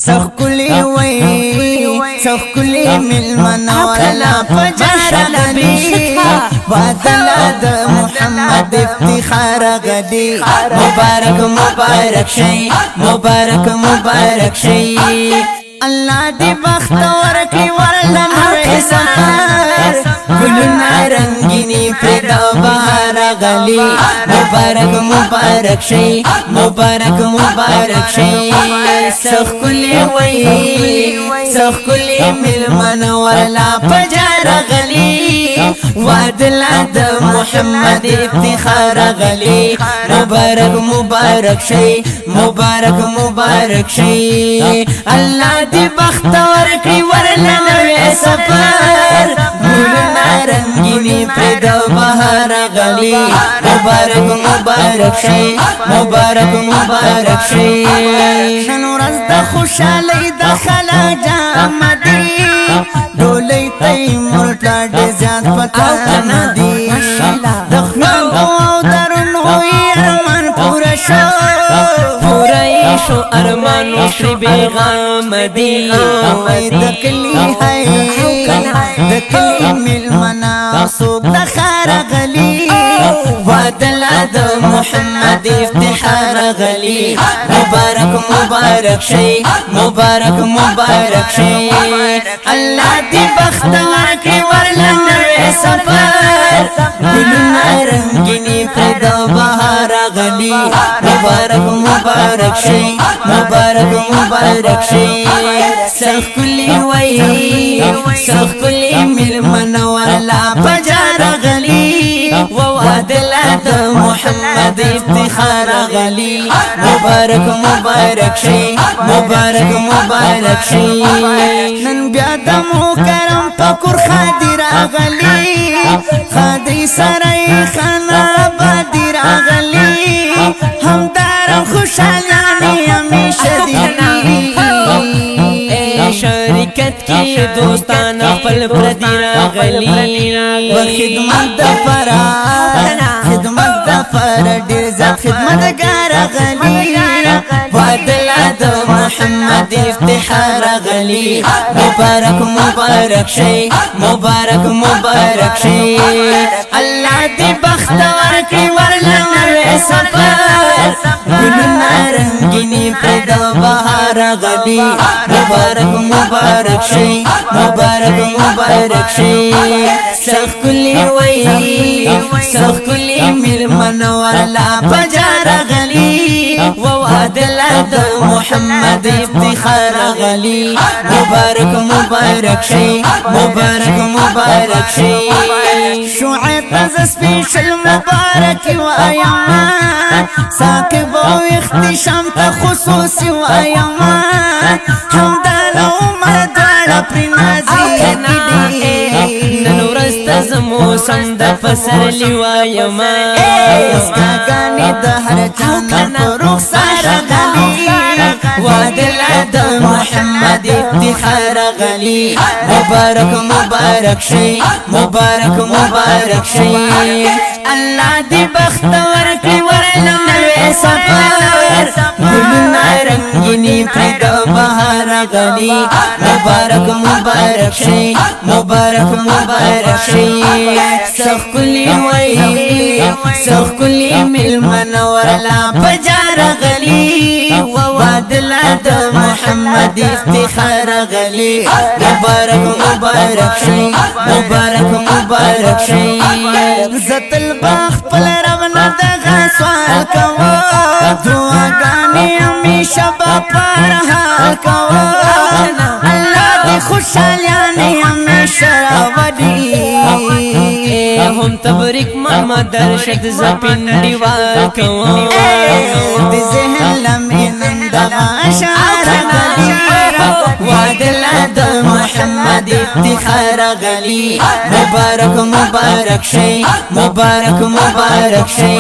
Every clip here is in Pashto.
سخکلی وی سخکلی ملمن والا پجار غلی وادلا د محمد افتخار غلی مبارک مبارک شي مبارک مبارک شي الله دې بخت ورکړي ورله نوې سفر ګلونه رنگینی پیدا بهار غلی مبارک مبارک شي مبارک مبارک شي سخکلی وی سخکلی ملمن والا پجار غلی وادلا د محمد افتخار غلی مبارک مبارک شي مبارک مبارک شي الله دې بخت ورکړي ورله نوې سفر ګلونه رنگینی پیدا بهار غلی مبارک مبارک شي مبارک مبارک شي نن ورځ د خوشالۍ د خلا جامدي ډولۍ تیمور ټاډ زیات پتا ندي د خلکو او درنو ارمان پورا شو شو ارمان وشری بیغام دی دکلی ہے دکلی ملمنا صوب دخار غلی وادلا د محمد افتخار غلی مبارک مبارک شي مبارک مبارک شي الله دې بخت ورکړي ورله نوې سفر ګلونه رنگینی پیدا بهار غلی مبارک مبارک شي مبارک مبارک شي سخکلی وی سخکلی ملمن والا پجار غلی ووادلا د محمد افتخار غلی مبارک مبارک شي مبارک مبارک شي نن بیا د مکرم پکور خادر غلی خادر سرای خانه بدر غلی همدار خوشالانی همیشه دی شرکت کی دوستان خپل پردی راغلی خدمت د فرا خدمت د فرا ډیر زیات خدمتګار غلی وادلا د محمد افتخار غلی مبارک مبارک شي مبارک مبارک شي الله دې بخت ورکړي ورله نوې سفر ګلونه رنگینی پیدا بهار غلی مبارک مبارک شي مبارک مبارک شي سخکلی وی سخکلی ملمن والا پجار غلی ووادلا د محمد افتخار غلی مبارک مبارک شي مبارک مبارک شي شعيب تز سپیشل مبارک وایم ساقب او اختشام ته خصوصي وایم همدل عمر دواړه پر نازي نن ورځ ته زمو سند پسرلی وایم اسکاګانی د هر چا په رخسار غلی وادلا د محمد افتخار غلی مبارک مبارک شي مبارک مبارک شي الله دې بخت ورکړي ورله نوې سفر ګلونه رنگینی پیدا بهار غلی مبارک مبارک شي مبارک مبارک شي سخکلی وی سخکلی ملمن والا پجار غلی وادلا د محمد افتخار غلی مبارک مبارک شي مبارک مبارک شي عزت البخت پل رغنا دغه سوال کوو دعاګانې همیشه به پر حال کوو الله دې خوشالیانې همیشه راوړي هم تبریک ماما درشد زپنډي وال کوو د ذهن لمې دغه اشعار غلي وادلا د محمد افتخار غلی مبارک مبارک شي مبارک مبارک شي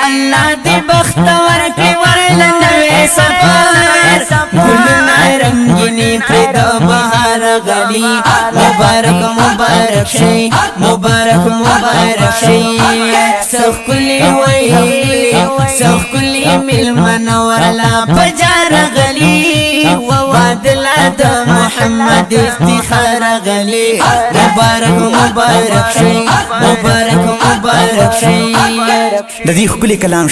الله دې بخت ورکړي ورله نوې سفر ګلونه رنگینی پیدا بهار غلی مبارک مبارک شي مبارک مبارک شي سخکلی وی سخکلی ملمن والا پجار غلی محمد افتخار غلی مبارک شي د دې ښکلي کلام